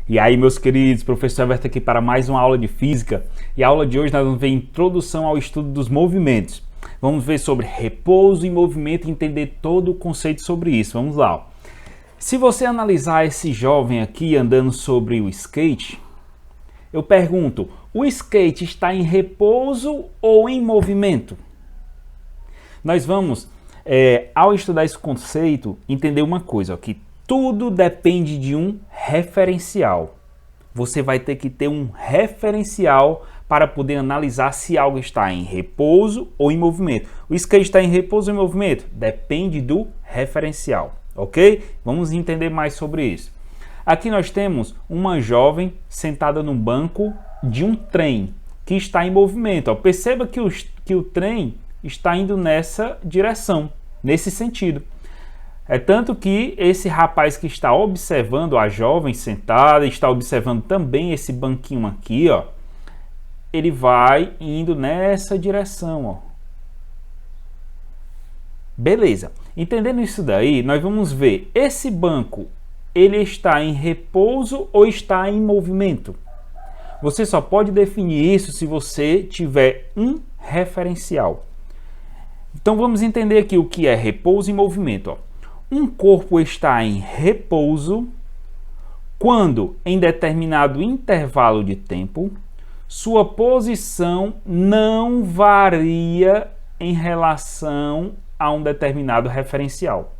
E aí, meus queridos, professor Everton aqui para mais uma aula de física. E a aula de hoje nós vamos ver introdução ao estudo dos movimentos. Vamos ver sobre repouso e movimento e entender todo o conceito sobre isso. Vamos lá. Ó. Se você analisar esse jovem aqui andando sobre o skate, eu pergunto, o skate está em repouso ou em movimento? Nós vamos, ao estudar esse conceito, entender uma coisa, ó, que tudo depende de um referencial. Você vai ter que ter um referencial para poder analisar se algo está em repouso ou em movimento. O skate está em repouso ou em movimento? Depende do referencial, ok? Vamos entender mais sobre isso. Aqui nós temos uma jovem sentada no banco de um trem que está em movimento. Ó, perceba que o trem está indo nessa direção, nesse sentido. É tanto que esse rapaz que está observando a jovem sentada, está observando também esse banquinho aqui, ó, ele vai indo nessa direção, ó. Beleza. Entendendo isso daí, nós vamos ver, esse banco, ele está em repouso ou está em movimento? Você só pode definir isso se você tiver um referencial. Então vamos entender aqui o que é repouso e movimento, ó. Um corpo está em repouso quando, em determinado intervalo de tempo, sua posição não varia em relação a um determinado referencial.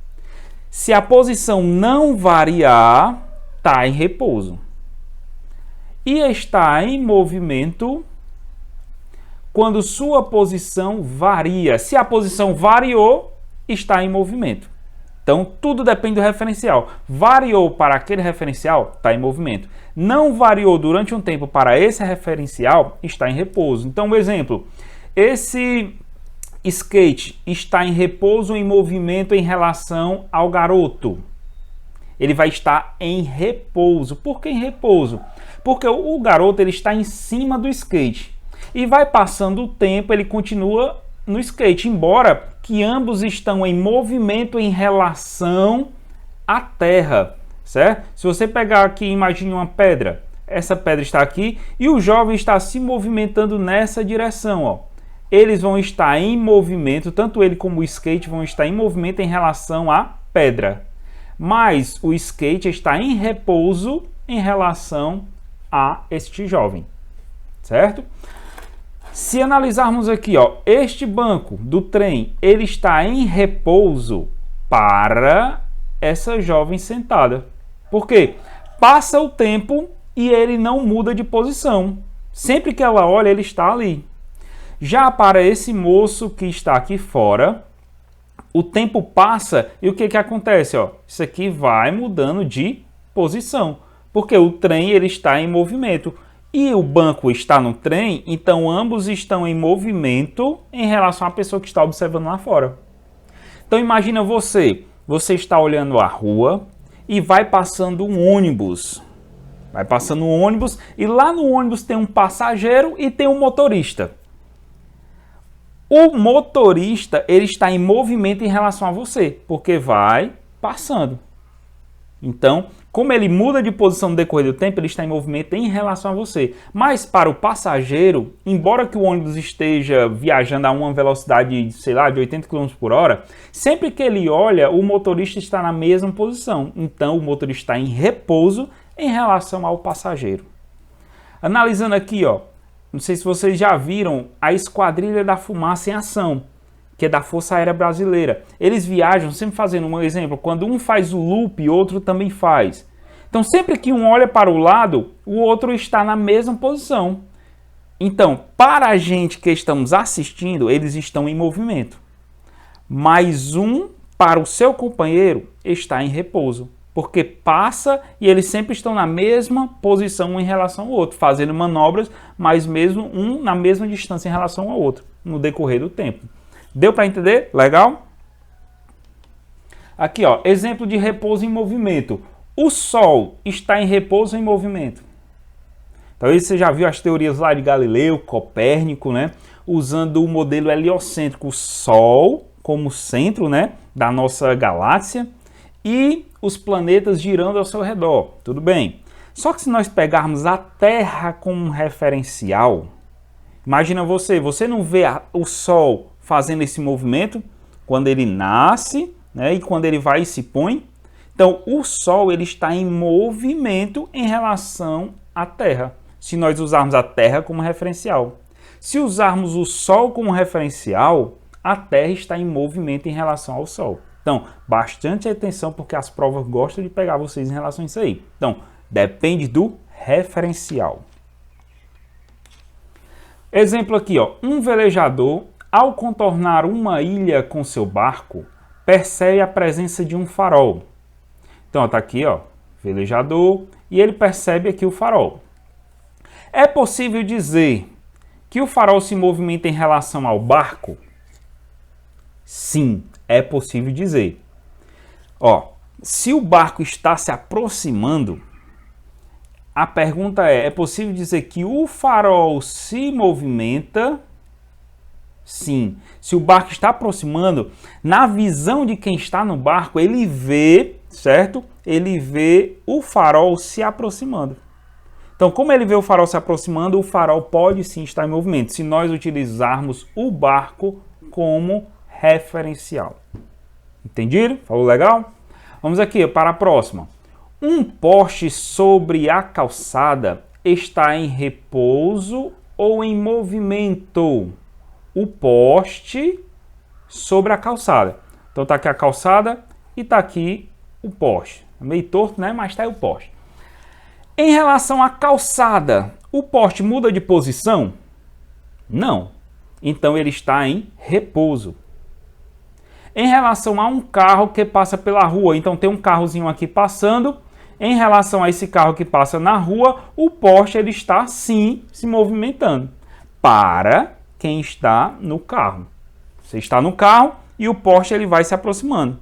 Se a posição não variar, está em repouso. E está em movimento quando sua posição varia. Se a posição variou, está em movimento. Então, tudo depende do referencial. Variou para aquele referencial, está em movimento. Não variou durante um tempo para esse referencial, está em repouso. Então, um exemplo, esse skate está em repouso ou em movimento em relação ao garoto. Ele vai estar em repouso. Por que em repouso? Porque o garoto ele está em cima do skate. E vai passando o tempo, ele continua no skate, embora que ambos estão em movimento em relação à terra, certo? Se você pegar aqui, imagine uma pedra, essa pedra está aqui e o jovem está se movimentando nessa direção, ó. Eles vão estar em movimento, tanto ele como o skate vão estar em movimento em relação à pedra, mas o skate está em repouso em relação a este jovem, certo? Se analisarmos aqui, ó, este banco do trem, ele está em repouso para essa jovem sentada. Por quê? Passa o tempo e ele não muda de posição. Sempre que ela olha, ele está ali. Já para esse moço que está aqui fora, o tempo passa e o que acontece? Ó? Isso aqui vai mudando de posição, porque o trem ele está em movimento. E o banco está no trem, então ambos estão em movimento em relação à pessoa que está observando lá fora. Então imagina você está olhando a rua e vai passando um ônibus. Vai passando um ônibus e lá no ônibus tem um passageiro e tem um motorista. O motorista ele está em movimento em relação a você, porque vai passando. Então, como ele muda de posição no decorrer do tempo, ele está em movimento em relação a você. Mas para o passageiro, embora que o ônibus esteja viajando a uma velocidade, sei lá, de 80 km por hora, sempre que ele olha, o motorista está na mesma posição. Então, o motorista está em repouso em relação ao passageiro. Analisando aqui, ó, não sei se vocês já viram a Esquadrilha da Fumaça em ação, que é da Força Aérea Brasileira. Eles viajam sempre fazendo um exemplo, quando um faz o loop, outro também faz. Então, sempre que um olha para o lado, o outro está na mesma posição. Então, para a gente que estamos assistindo, eles estão em movimento. Mas um, para o seu companheiro, está em repouso. Porque passa e eles sempre estão na mesma posição um em relação ao outro, fazendo manobras, mas mesmo um na mesma distância em relação ao outro, no decorrer do tempo. Deu para entender? Legal? Aqui, ó, exemplo de repouso em movimento. O Sol está em repouso ou em movimento? Talvez você já viu as teorias lá de Galileu, Copérnico, né? Usando o modelo heliocêntrico, o Sol como centro, né, da nossa galáxia e os planetas girando ao seu redor. Tudo bem. Só que se nós pegarmos a Terra como um referencial, imagina você não vê o Sol fazendo esse movimento quando ele nasce, né, e quando ele vai e se põe. Então, o Sol ele está em movimento em relação à Terra, se nós usarmos a Terra como referencial. Se usarmos o Sol como referencial, a Terra está em movimento em relação ao Sol. Então, bastante atenção, porque as provas gostam de pegar vocês em relação a isso aí. Então, depende do referencial. Exemplo aqui, ó. Um velejador, ao contornar uma ilha com seu barco, percebe a presença de um farol. Então, está aqui, ó, velejador, e ele percebe aqui o farol. É possível dizer que o farol se movimenta em relação ao barco? Sim, é possível dizer. Ó, se o barco está se aproximando, a pergunta é possível dizer que o farol se movimenta? Sim. Se o barco está aproximando, na visão de quem está no barco, ele vê, certo? Ele vê o farol se aproximando. Então, como ele vê o farol se aproximando, o farol pode sim estar em movimento, se nós utilizarmos o barco como referencial. Entendido? Falou legal? Vamos aqui para a próxima. Um poste sobre a calçada está em repouso ou em movimento? O poste sobre a calçada. Então está aqui a calçada e está aqui o poste. Meio torto, né? Mas está aí o poste. Em relação à calçada, o poste muda de posição? Não. Então ele está em repouso. Em relação a um carro que passa pela rua, então tem um carrozinho aqui passando. Em relação a esse carro que passa na rua, o poste ele está sim se movimentando. Para quem está no carro. Você está no carro e o poste ele vai se aproximando.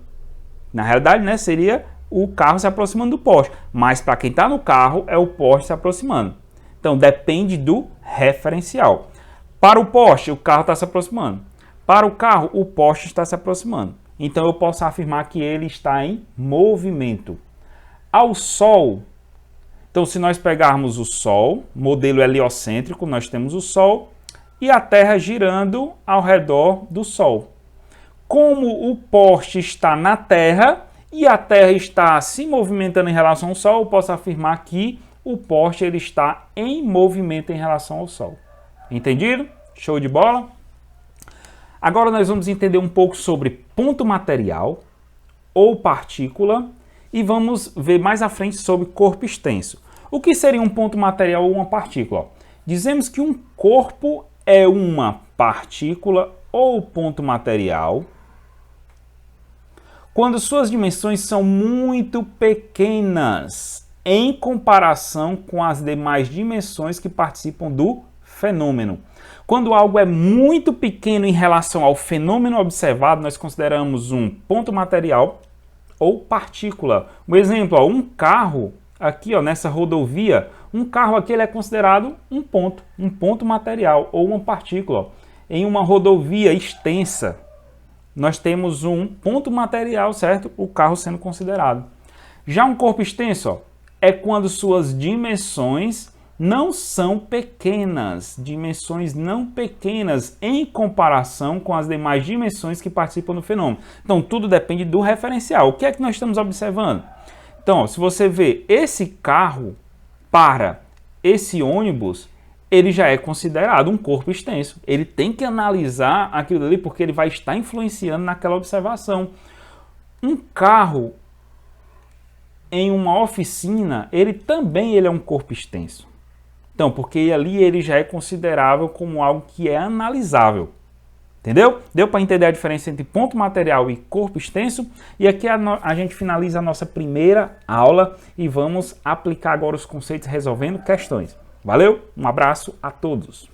Na realidade, né, seria o carro se aproximando do poste. Mas para quem está no carro, é o poste se aproximando. Então, depende do referencial. Para o poste, o carro está se aproximando. Para o carro, o poste está se aproximando. Então, eu posso afirmar que ele está em movimento. Ao Sol, então se nós pegarmos o Sol, modelo heliocêntrico, nós temos o Sol e a Terra girando ao redor do Sol. Como o poste está na Terra e a Terra está se movimentando em relação ao Sol, eu posso afirmar que o poste ele está em movimento em relação ao Sol. Entendido? Show de bola? Agora nós vamos entender um pouco sobre ponto material ou partícula e vamos ver mais à frente sobre corpo extenso. O que seria um ponto material ou uma partícula? Dizemos que um corpo é uma partícula ou ponto material quando suas dimensões são muito pequenas em comparação com as demais dimensões que participam do fenômeno. Quando algo é muito pequeno em relação ao fenômeno observado, nós consideramos um ponto material ou partícula. Um exemplo, ó, um carro aqui, ó, nessa rodovia, um carro aqui ele é considerado um ponto material ou uma partícula. Ó. Em uma rodovia extensa, nós temos um ponto material, certo? O carro sendo considerado. Já um corpo extenso, ó, é quando suas dimensões não são pequenas, dimensões não pequenas em comparação com as demais dimensões que participam do fenômeno. Então, tudo depende do referencial. O que é que nós estamos observando? Então, ó, se você vê esse carro para esse ônibus, ele já é considerado um corpo extenso. Ele tem que analisar aquilo ali porque ele vai estar influenciando naquela observação. Um carro em uma oficina, ele é um corpo extenso. Então, porque ali ele já é considerável como algo que é analisável. Entendeu? Deu para entender a diferença entre ponto material e corpo extenso? E aqui a gente finaliza a nossa primeira aula e vamos aplicar agora os conceitos resolvendo questões. Valeu? Um abraço a todos!